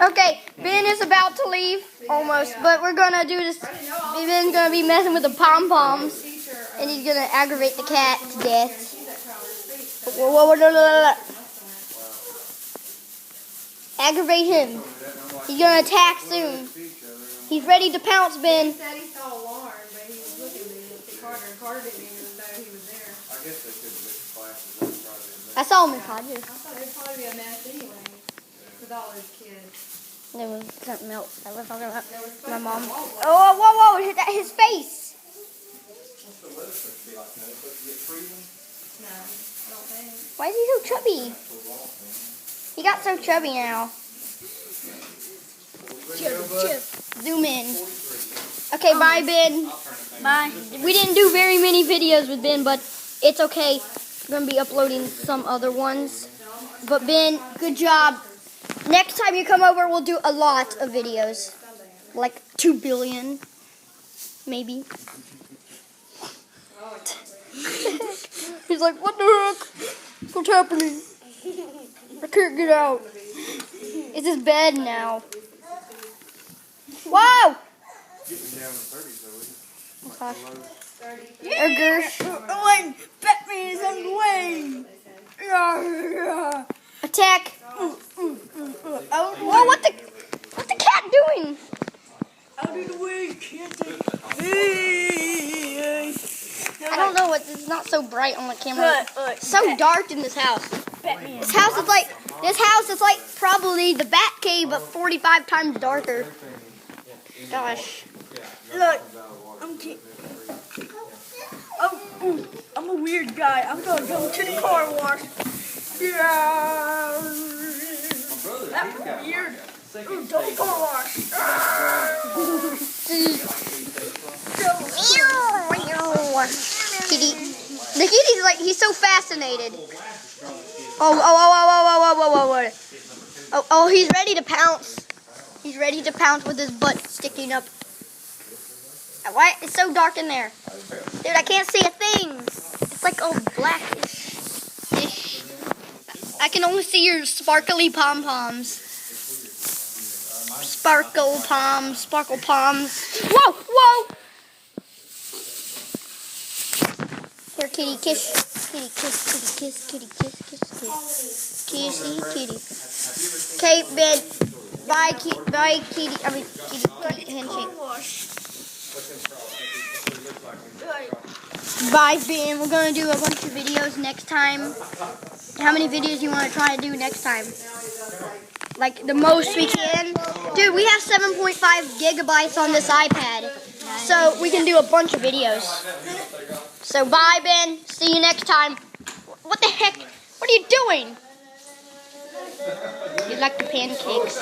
Okay, Ben is about to leave, almost, but we're gonna do this. Ben's gonna be messing with the pom-poms, and he's gonna aggravate the cat to death. Aggravate him. He's gonna attack soon. He's ready to pounce, Ben. He said he saw Lauren, but he was looking at Carter, and Carter didn't even know he was there. I guess they could have mixed classes. I saw him in Hodges. I thought it'd probably be a mess anyway, with all those kids. There was something else I was talking about. My My mom. Oh, whoa, hit that his face. What's the weather supposed to be like now? It's supposed to get freezing? No, I don't think. Why is he so chubby? He got so chubby now. Zoom in. Okay, bye, Ben. Bye. We didn't do very many videos with Ben, but it's okay. We're going to be uploading some other ones. But Ben, good job. Next time you come over, we'll do a lot of videos. Like 2 billion, maybe. He's like, what the heck? What's happening? I can't get out. It's his bed now. Whoa! Getting down to 30s though, Oh gosh. Wait, Batman is on the way. Attack. Whoa, what's the cat doing? Out of the way, can't I don't know it's not so bright on the camera. It's so dark in this house. This house is like probably the Bat Cave, but 45 times darker. Gosh. Look, I'm a weird guy. I'm gonna go to the car wash. Yeah. That's weird. Ooh, double car wash. Kitty. The kitty's like, he's so fascinated. Oh, he's ready to pounce. He's ready to pounce with his butt sticking up. Why? It's so dark in there. Dude, I can't see a thing. It's like all blackish. I can only see your sparkly pom-poms. Sparkle palms. Whoa! Here, kitty, kiss. Kitty, kiss. Kissy, kitty. Okay, Ben. Bye, kitty. I mean, kitty, handshake. Bye, Ben. We're going to do a bunch of videos next time. How many videos do you want to try to do next time? Like, the most we can. Dude, we have 7.5 gigabytes on this iPad. So, we can do a bunch of videos. So, bye, Ben. See you next time. What the heck? What are you doing? You like the pancakes.